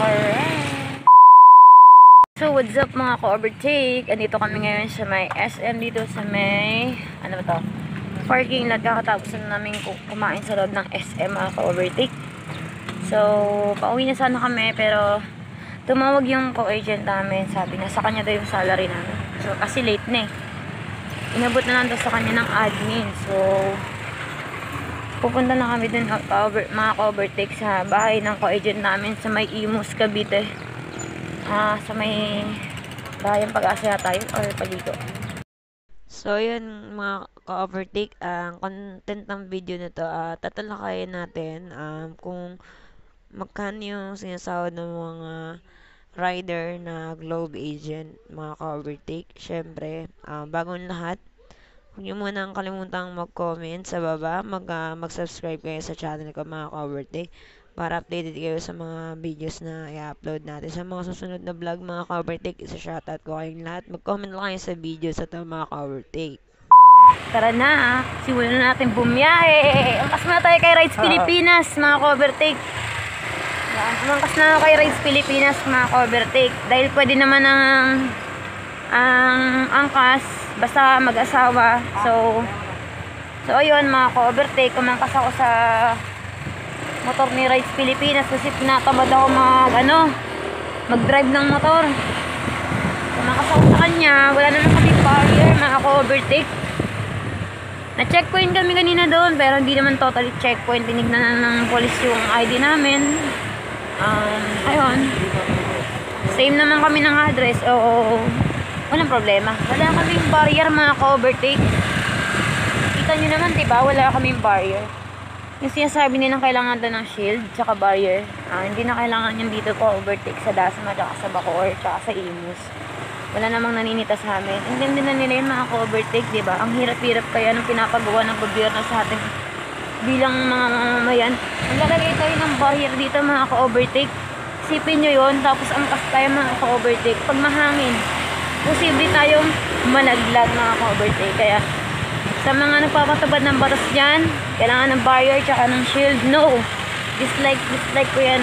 Alright. So what's up mga ka-overtake? Andito kami ngayon sa may SM dito sa may, ano ba to? Parking lot. Kakatapos na namin kumain sa loob ng SM mga ka-overtake. So, pauwi na sana kami pero tumawag yung co-agent namin. Sabi na sa kanya daw yung salary namin. So, kasi late na eh. Inabot na lang daw sa kanya ng admin. So, pupunta na kami dun mga ka-overtake sa bahay ng co-agent namin sa may Imus, Cavite. Sa may Bayang Pag-asa yata yun or Paligo. So, yun mga ka-overtake. Ang content ng video na to, tatalakayin natin kung magkano yung sinasahod ng mga rider na Globe agent, mga ka-overtake. Syempre, bagong lahat, huwag nyo munang kalimutang mag-comment sa baba, mag-subscribe kayo sa channel ko mga ka-overtake para updated kayo sa mga videos na i-upload natin. Sa mga susunod na vlog mga ka-overtake, isa-shoutout ko kayong lahat. Mag-comment lang kayo sa video sa ito mga ka-overtake. Tara na, simulan na natin bumiyahe. Angkas na tayo kay Rides Pilipinas mga ka-overtake. Angkas na kay Rides Pilipinas mga ka-overtake. Dahil pwede naman ang angkas basta mag-asawa. So ayun mga ka-overtake, kumangkas ako sa motor ni Rides Pilipinas kasi tinatamad ako mag-drive ng motor. Kumangkas ako sa kanya, wala naman kami barrier mga ka-overtake. Na-checkpoint kami kanina doon pero hindi naman totally checkpoint. Tinignan na ng police yung ID namin. Ayun. Same naman kami ng address. Oo. Walang problema. Wala kaming barrier mga ka-overtake. Kita nyo naman diba? Wala kaming barrier. Yung sinasabi nilang kailangan doon ng shield tsaka barrier. Hindi na kailangan yung dito ka-overtake sa Dasma tsaka sa Bacoor tsaka sa Imus. Wala namang naninita sa amin. Hindi na nila yun mga ka-overtake, diba? Ang hirap-hirap kaya nung pinapagawa ng gobyerno sa atin bilang mga mamamayan. Maglalagay tayo ng barrier dito mga ka-overtake. Isipin nyo yun, tapos angkas tayo mga ka-overtake. Pag mahangin, posible tayong malaglag mga ka-overtake. Kaya sa mga nagpapatubad ng batas dyan, kailangan ng barrier tsaka ng shield. No! Dislike ko yan.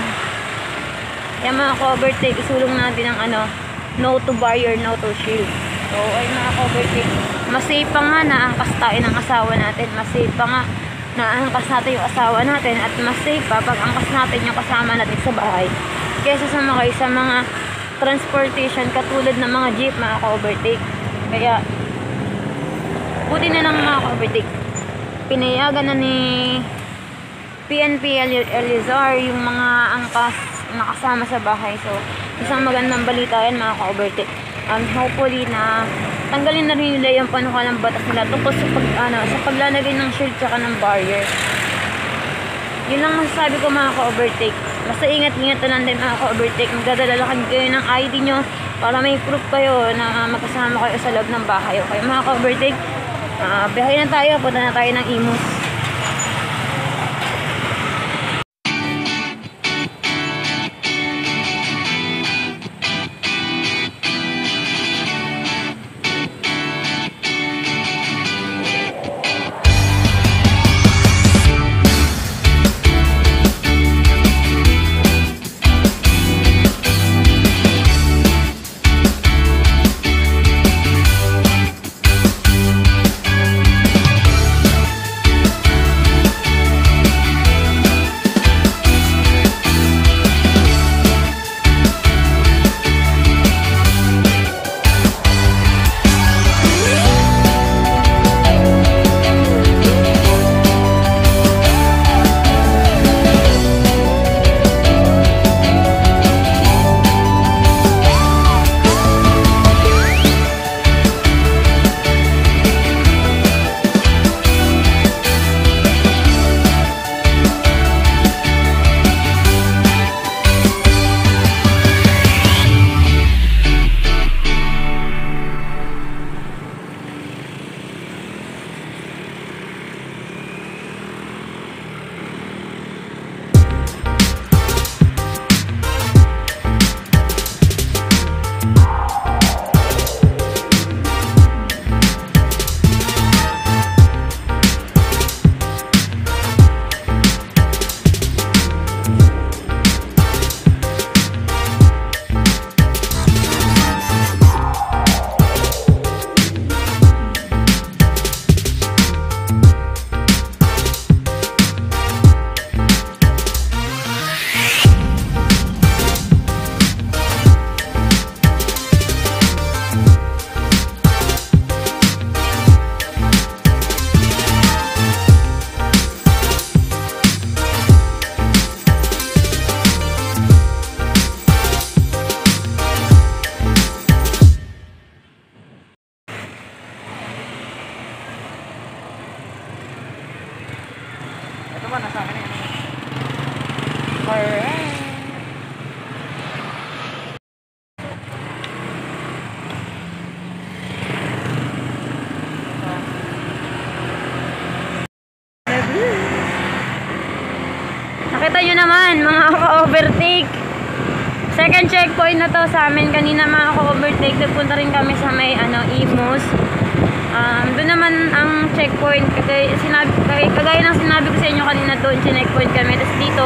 Kaya mga ka-overtake, isulong natin ang no to barrier, no to shield. So, ay mga ka-overtake, mas safe pa nga na angkas tayo ng asawa natin. Mas safe pa nga na angkas natin yung asawa natin. At mas safe pa pag angkas natin yung kasama natin sa bahay kesa sumakay sa mga transportation katulad ng mga jeep mga ka-overtake. Kaya, buti na lang mga ka-overtake, pinayagan na ni PNP Elizar yung mga angkas nakasama sa bahay. So, isang magandang balita yan mga ka-overtake. Hopefully na tanggalin na rin nila yung panukalang batas nila tungkol sa paglalagay ng shield tsaka ng barrier. Yun lang masasabi ko mga ka-overtake. Basta ingat-ingat na lang din mga ka-overtake. Magdadala kayo ng ID nyo para may proof kayo na magkasama kayo sa loob ng bahay. Okay mga ka-overtake, biyahe na tayo, punta na tayo ng Imus. Second checkpoint na to sa amin. Kanina mga ka-overtake, nagpunta rin kami sa may Imus. Doon naman ang checkpoint, kagaya ng sinabi ko sa inyo kanina, doon checkpoint kami. Tapos dito,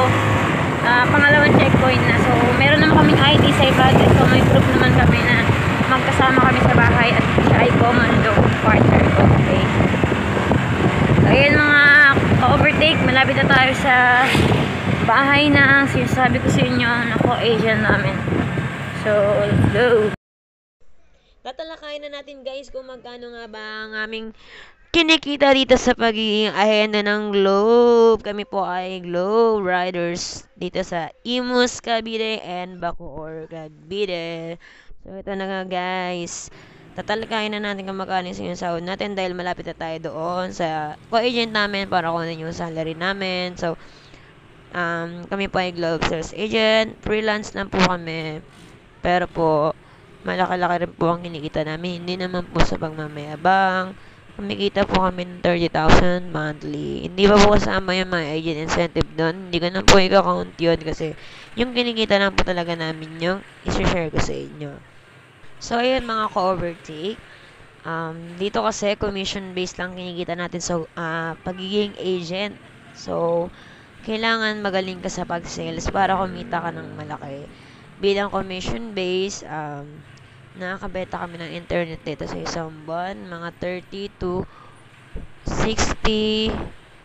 pangalawang checkpoint na. So, meron naman kaming ID sa project. So, may group naman kami na magkasama kami sa bahay at siya ay commando partner ko. Okay. So, ayan mga ka-overtake, malapit na tayo sa bahay na sinasabi ko sa inyo na co-agent namin. So, let's go! Tatalakayin na natin guys kung magkano nga ba ang aming kinikita dito sa pagiging ahenda ng Globe. Kami po ay Globe Riders dito sa Imus, Cavite and Bacoor, Cavite. So ito na nga guys. Tatalakayin na natin kung magkano yung sinasahod natin dahil malapit na tayo doon sa co-agent namin para kunin yung salary namin. So kami po ay Globe Sales Agent. Freelance lang po kami. Pero po malaki-laki rin po ang kinikita namin. Hindi naman po sa pagmamayabang. Kumikita po kami ng 30,000 monthly. Hindi pa po kasama yung mga agent incentive doon. Hindi ko na po i-count yun kasi yung kinikita lang po talaga namin yung i-share ko sa inyo. So, ayun mga ka-overtake. Dito kasi commission-based lang kinikita natin sa pagiging agent. So, kailangan magaling ka sa pag-sales para kumita ka ng malaki. Bilang commission-based, nakakabenta kami ng internet dito sa isang buwan, mga 30 to 60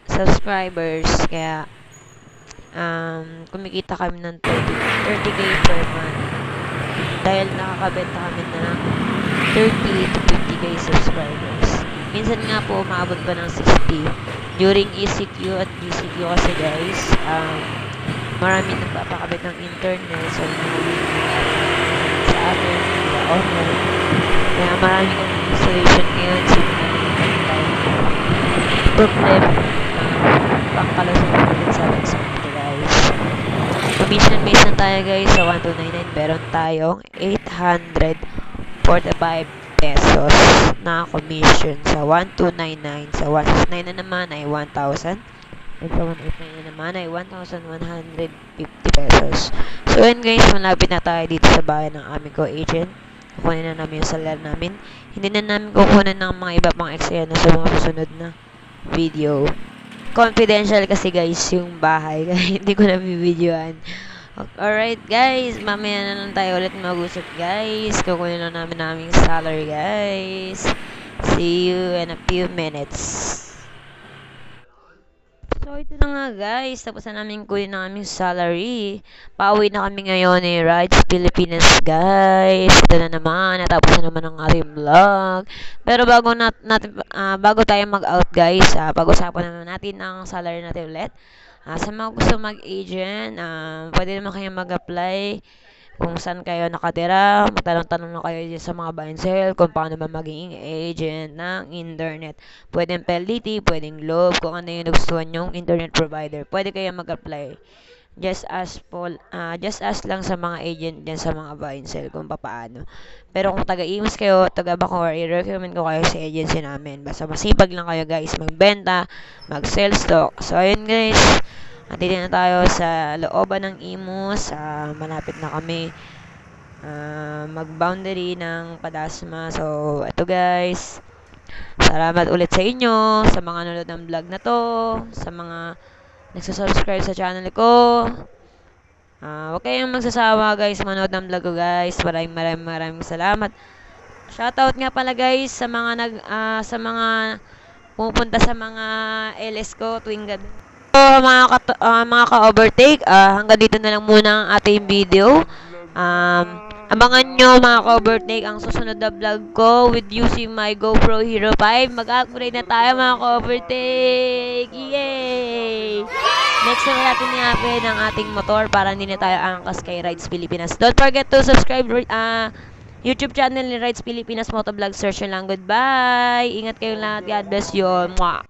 subscribers. Kaya, kumikita kami ng 30k per month. Dahil nakakabenta kami ng 30 to 50k subscribers. Minsan nga po, umaabot pa ng 60. During ECQ at DCQ kasi guys, marami nagpapakabit ng internet. So, sa amin, online. Kaya marami kong solution ngayon sa problem pangkalusugan sa website guys. Commission based na tayo guys sa 1299. Meron tayong 845 pesos na commission sa 1299. Sa 169 na naman ay 1,000. And sa 189 na naman ay 1,150 pesos. So yun guys, malapit na tayo dito sa bahay ng aming co-agent. Kukunin na namin yung salary namin. Hindi na namin kukunin ng mga iba pang eksena sa mga susunod na video. Confidential kasi guys yung bahay. Kaya hindi ko na bibidyoan. Alright guys, mamaya na lang tayo ulit mag-usap guys. Kukunin na namin naming salary guys. See you in a few minutes. So, ito na nga guys. Tapos na namin kunin na aming salary. Pauwi na kami ngayon ni Rides Pilipinas guys. Ito na naman. Natapos na naman ang ating vlog. Pero bago tayo mag-out guys, pag-usapan naman natin ang salary natin ulit. Sa mga gusto mag-agent, pwede naman kayo mag-apply kung saan kayo nakatira. Magtanong-tanong na kayo sa mga buy and sell kung paano ba maging agent ng internet. Pwedeng PLDT, pwedeng Globe, kung ano yung nagustuhan yung internet provider. Pwede kayo mag-apply. Just ask lang sa mga agent dyan sa mga buy and sell kung paano. Pero kung taga-Imus kayo, taga-Bacoor, i-recommend ko kayo sa agency namin. Basta masipag lang kayo guys, magbenta, mag-sell stock. So ayun guys, andito na tayo sa looban ng Imus. Malapit na kami mag-boundary ng Padasma. So ito guys, salamat ulit sa inyo, sa mga nanonood ng vlog na to, sa mga nagsasubscribe sa channel ko. Huwag kayong magsasawa guys manood ng vlog ko guys. Maraming salamat. Shoutout nga pala guys sa mga sa mga pupunta sa mga LS ko tuwing gabi. So mga ka-overtake, hanggang dito na lang muna ang ating video. Abangan nyo mga ka-overtake ang susunod na vlog ko with using my GoPro Hero 5. Mag-upgrade na tayo mga ka-overtake. Yay! Next naman natin i-upgrade ang ating motor para hindi na tayo angkas kay Rides Pilipinas. Don't forget to subscribe YouTube channel ni Rides Pilipinas Motovlog. Search nyo lang. Goodbye! Ingat kayong lahat. God bless you. Mwah!